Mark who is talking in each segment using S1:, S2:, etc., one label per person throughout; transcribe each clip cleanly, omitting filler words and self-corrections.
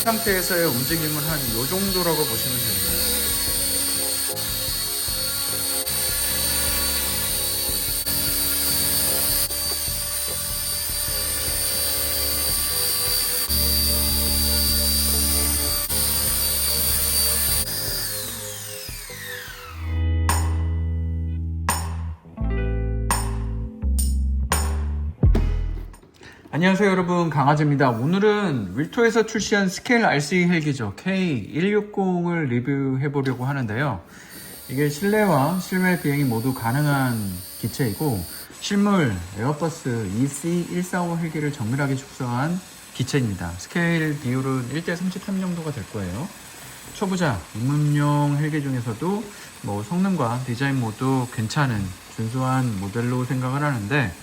S1: 상태에서의 움직임은 한 이 정도라고 보시면 됩니다. 안녕하세요 여러분, 강아지입니다. 오늘은 윌토에서 출시한 스케일 RC 헬기죠, K160을 리뷰해 보려고 하는데요. 이게 실내와 실외 비행이 모두 가능한 기체이고, 실물 에어버스 EC145 헬기를 정밀하게 축소한 기체입니다. 스케일 비율은 1:33 정도가 될 거예요. 초보자 입문용 헬기 중에서도 성능과 디자인 모두 괜찮은 준수한 모델로 생각을 하는데,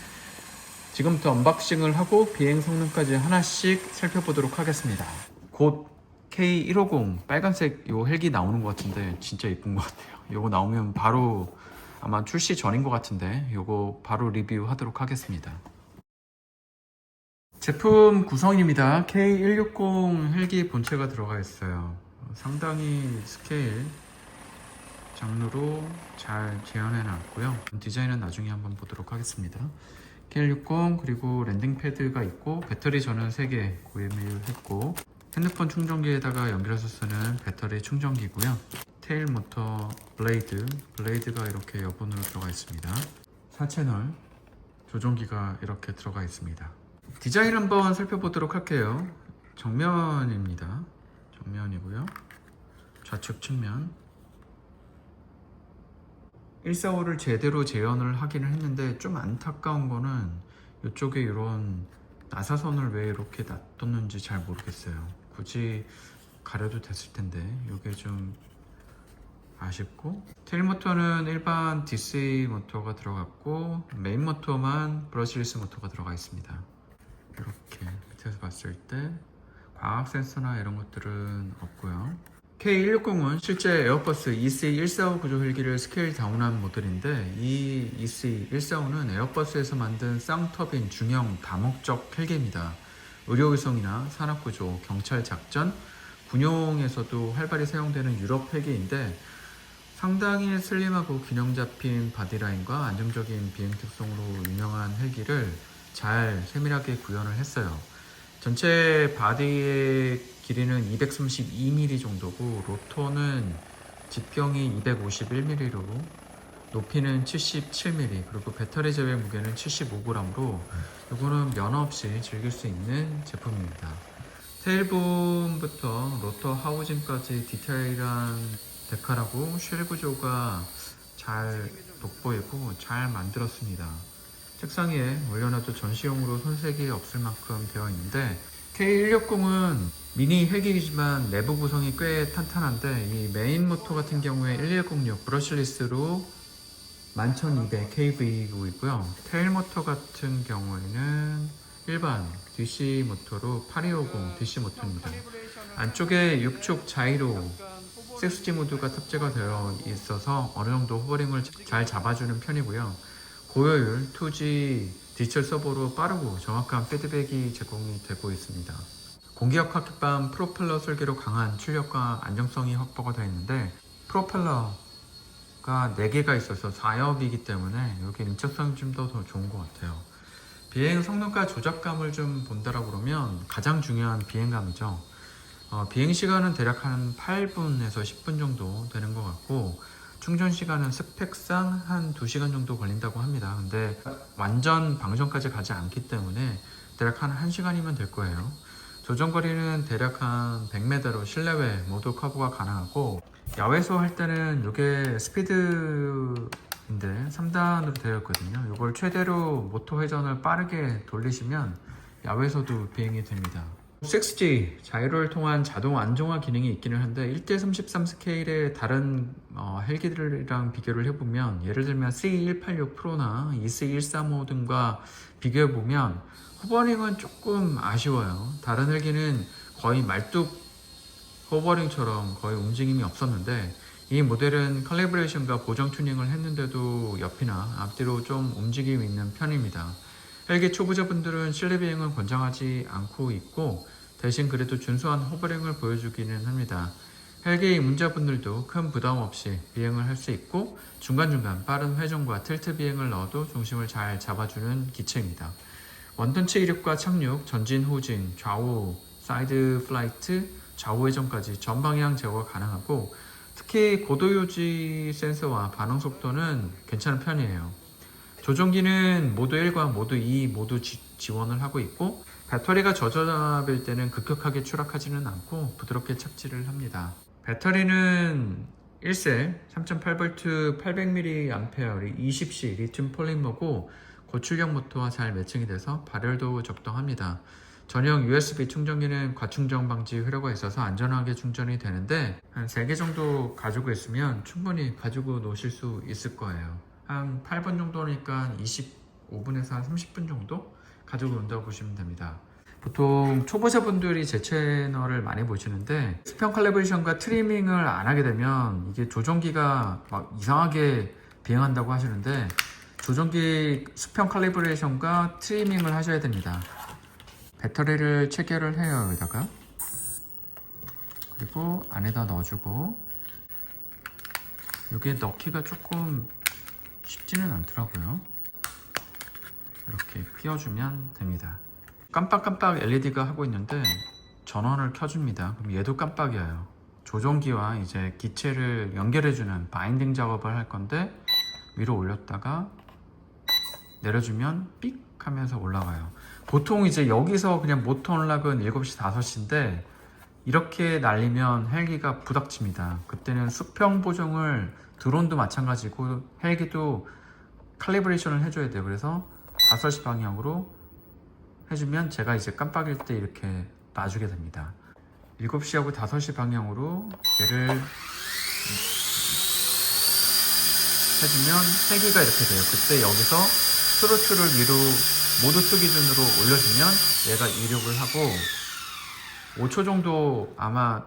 S1: 지금부터 언박싱을 하고 비행 성능까지 하나씩 살펴보도록 하겠습니다. 곧 K150 빨간색 요 헬기 나오는 것 같은데 진짜 이쁜 것 같아요. 요거 나오면 바로 아마 출시 전인 것 같은데 요거 바로 리뷰하도록 하겠습니다. 제품 구성입니다. K160 헬기 본체가 들어가 있어요. 상당히 스케일 장르로 잘 재현해 놨고요. 디자인은 나중에 한번 보도록 하겠습니다. K160 그리고 랜딩 패드가 있고, 배터리 전원 3개 구매했고, 핸드폰 충전기에다가 연결해서 쓰는 배터리 충전기고요. 테일 모터 블레이드가 이렇게 여분으로 들어가 있습니다. 4채널 조종기가 이렇게 들어가 있습니다. 디자인 한번 살펴보도록 할게요. 정면입니다. 정면이고요. 좌측 측면 145를 제대로 재현을 하기는 했는데, 좀 안타까운 거는 이쪽에 이런 나사선을 왜 이렇게 놔뒀는지 잘 모르겠어요. 굳이 가려도 됐을 텐데 이게 좀 아쉽고, 테일 모터는 일반 DC 모터가 들어갔고, 메인 모터만 브러시리스 모터가 들어가 있습니다. 이렇게 밑에서 봤을 때 광학 센서나 이런 것들은 없고요. K160은 실제 에어버스 EC145 구조 헬기를 스케일 다운한 모델인데, 이 EC145는 에어버스에서 만든 쌍터빈 중형 다목적 헬기입니다. 의료위성이나 산업구조, 경찰 작전, 군용에서도 활발히 사용되는 유럽 헬기인데, 상당히 슬림하고 균형 잡힌 바디라인과 안정적인 비행 특성으로 유명한 헬기를 잘 세밀하게 구현을 했어요. 전체 바디의 길이는 232mm 정도고, 로터는 직경이 251mm로 높이는 77mm, 그리고 배터리 제외 무게는 75g으로 이거는 면허 없이 즐길 수 있는 제품입니다. 테일본부터 로터 하우징까지 디테일한 데칼하고 쉘 구조가 잘 돋보이고 잘 만들었습니다. 책상 위에 올려놔도 전시용으로 손색이 없을 만큼 되어 있는데, K160은 미니 헬기이지만 내부 구성이 꽤 탄탄한데, 이 메인 모터 같은 경우에 11006 브러시리스로 11200 kV이고 있고요. 테일 모터 같은 경우에는 일반 DC 모터로 8250 DC 모터입니다. 안쪽에 6축 자이로 6G 모드가 탑재가 되어 있어서 어느 정도 호버링을 잘 잡아주는 편이고요. 고효율 2G 디지털 서버로 빠르고 정확한 피드백이 제공이 되고 있습니다. 공기압 카켓반 프로펠러 설계로 강한 출력과 안정성이 확보가 되어 있는데, 프로펠러가 4개가 있어서 4협이기 때문에 여기 인적성이 좀 더 좋은 것 같아요. 비행 성능과 조작감을 좀 본다라고 그러면 가장 중요한 비행감이죠. 비행 시간은 대략 한 8분에서 10분 정도 되는 것 같고, 충전 시간은 스펙상 한 2시간 정도 걸린다고 합니다. 근데 완전 방전까지 가지 않기 때문에 대략 한 1시간이면 될 거예요. 조정거리는 대략 한 100m로 실내외 모두 커브가 가능하고, 야외에서 할 때는 이게 스피드인데 3단으로 되어 있거든요. 이걸 최대로 모터 회전을 빠르게 돌리시면 야외에서도 비행이 됩니다. 6G 자이로를 통한 자동 안정화 기능이 있기는 한데, 1:33 스케일의 다른 헬기들이랑 비교를 해보면, 예를 들면 C186 프로나 EC135 등과 비교해보면 호버링은 조금 아쉬워요. 다른 헬기는 거의 말뚝 호버링처럼 거의 움직임이 없었는데, 이 모델은 컬리브레이션과 보정 튜닝을 했는데도 옆이나 앞뒤로 좀 움직임이 있는 편입니다. 헬기 초보자분들은 실내 비행은 권장하지 않고 있고, 대신 그래도 준수한 호버링을 보여주기는 합니다. 헬기 입문자분들도 큰 부담 없이 비행을 할 수 있고 중간중간 빠른 회전과 틸트 비행을 넣어도 중심을 잘 잡아주는 기체입니다. 원턴치 이륙과 착륙, 전진 후진, 좌우, 사이드 플라이트, 좌우 회전까지 전방향 제어가 가능하고 특히 고도 유지 센서와 반응 속도는 괜찮은 편이에요. 조종기는 모드 1과 모드 2 모두 지원을 하고 있고 배터리가 저전압일 때는 급격하게 추락하지는 않고 부드럽게 착지를 합니다. 배터리는 1셀 3.8V 800mAh 20C 리튬 폴리머고 고출력 모터와 잘 매칭이 돼서 발열도 적당합니다. 전용 USB 충전기는 과충전 방지 회로가 있어서 안전하게 충전이 되는데 한 3개 정도 가지고 있으면 충분히 가지고 노실 수 있을 거예요. 한 8번 정도니까 25분에서 한 30분 정도 가지고 논다고 보시면 됩니다. 보통 초보자분들이 제 채널을 많이 보시는데 수평 칼리브레이션과 트리밍을 안 하게 되면 이게 조종기가 막 이상하게 비행한다고 하시는데 조종기 수평 칼리브레이션과 트리밍을 하셔야 됩니다. 배터리를 체결을 해요. 여기다가 그리고 안에다 넣어주고 이게 넣기가 조금 쉽지는 않더라고요. 이렇게 끼워주면 됩니다. 깜빡깜빡 LED가 하고 있는데 전원을 켜줍니다. 그럼 얘도 깜빡여요. 조종기와 이제 기체를 연결해주는 바인딩 작업을 할 건데 위로 올렸다가 내려주면 삑 하면서 올라가요. 보통 이제 여기서 그냥 모터 언락은 7시 5시인데 이렇게 날리면 헬기가 부닥칩니다. 그때는 수평 보정을 드론도 마찬가지고 헬기도 칼리브레이션을 해줘야 돼요. 그래서 5시 방향으로 해주면 제가 이제 깜빡일 때 이렇게 놔주게 됩니다. 7시하고 5시 방향으로 얘를 해주면 헬기가 이렇게 돼요. 그때 여기서 스로틀을 위로 모드 2 기준으로 올려주면 얘가 이륙을 하고 5초 정도 아마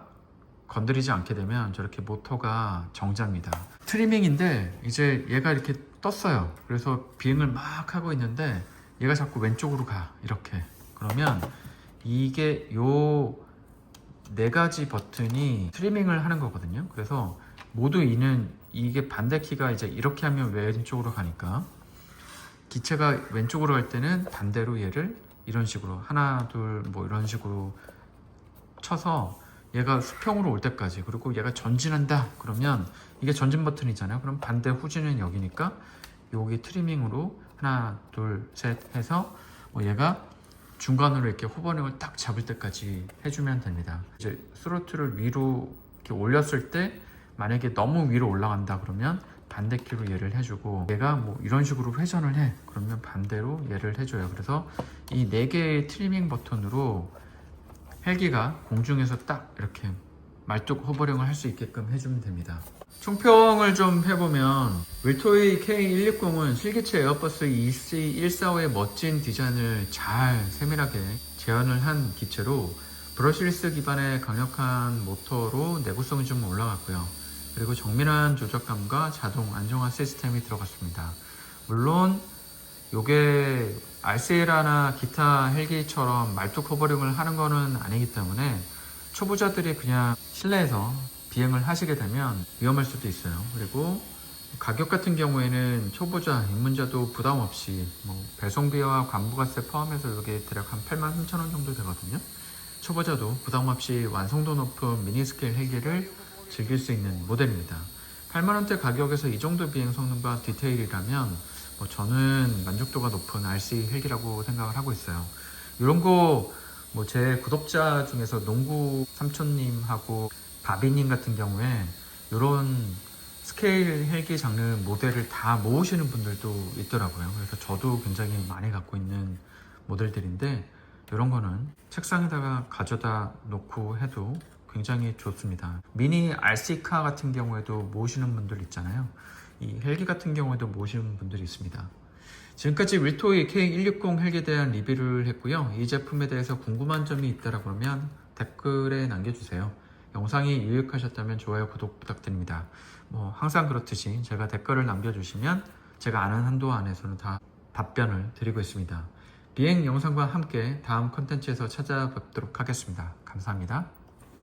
S1: 건드리지 않게 되면 저렇게 모터가 정지합니다. 트리밍인데 이제 얘가 이렇게 떴어요. 그래서 비행을 막 하고 있는데 얘가 자꾸 왼쪽으로 가. 이렇게. 그러면 이게 요 4가지 버튼이 트리밍을 하는 거거든요. 그래서 모드 2는 이게 반대 키가 이제 이렇게 하면 왼쪽으로 가니까 기체가 왼쪽으로 갈 때는 반대로 얘를 이런 식으로 하나 둘 뭐 이런 식으로 쳐서 얘가 수평으로 올 때까지 그리고 얘가 전진한다 그러면 이게 전진 버튼이잖아요. 그럼 반대 후진은 여기니까 여기 트리밍으로 하나 둘 셋 해서 얘가 중간으로 이렇게 호버링을 딱 잡을 때까지 해주면 됩니다. 이제 스로틀을 위로 이렇게 올렸을 때 만약에 너무 위로 올라간다 그러면 반대 키로 얘를 해주고 얘가 뭐 이런 식으로 회전을 해 그러면 반대로 얘를 해줘요. 그래서 이 4개의 트리밍 버튼으로 헬기가 공중에서 딱 이렇게 말뚝 호버링을 할 수 있게끔 해주면 됩니다. 총평을 좀 해보면 윌토이 K160은 실기체 에어버스 EC145의 멋진 디자인을 잘 세밀하게 재현을 한 기체로 브러시리스 기반의 강력한 모터로 내구성이 좀 올라갔고요. 그리고 정밀한 조작감과 자동 안정화 시스템이 들어갔습니다. 물론 요게 RCLA나 기타 헬기처럼 말뚝 호버링을 하는 거는 아니기 때문에 초보자들이 그냥 실내에서 비행을 하시게 되면 위험할 수도 있어요. 그리고 가격 같은 경우에는 초보자, 입문자도 부담 없이 배송비와 관부가세 포함해서 이게 대략 한 83,000원 정도 되거든요. 초보자도 부담 없이 완성도 높은 미니스케일 헬기를 즐길 수 있는 모델입니다. 8만원대 가격에서 이 정도 비행 성능과 디테일이라면 저는 만족도가 높은 RC 헬기라고 생각을 하고 있어요. 이런 거 제 구독자 중에서 농구 삼촌님하고 바비님 같은 경우에 이런 스케일 헬기 장르 모델을 다 모으시는 분들도 있더라고요. 그래서 저도 굉장히 많이 갖고 있는 모델들인데 이런 거는 책상에다가 가져다 놓고 해도 굉장히 좋습니다. 미니 RC카 같은 경우에도 모으시는 분들 있잖아요. 이 헬기 같은 경우에도 모으시는 분들이 있습니다. 지금까지 윌토이 K160 헬기에 대한 리뷰를 했고요. 이 제품에 대해서 궁금한 점이 있다라 그러면 댓글에 남겨주세요. 영상이 유익하셨다면 좋아요, 구독 부탁드립니다. 항상 그렇듯이 제가 댓글을 남겨주시면 제가 아는 한도 안에서는 다 답변을 드리고 있습니다. 비행 영상과 함께 다음 컨텐츠에서 찾아뵙도록 하겠습니다. 감사합니다.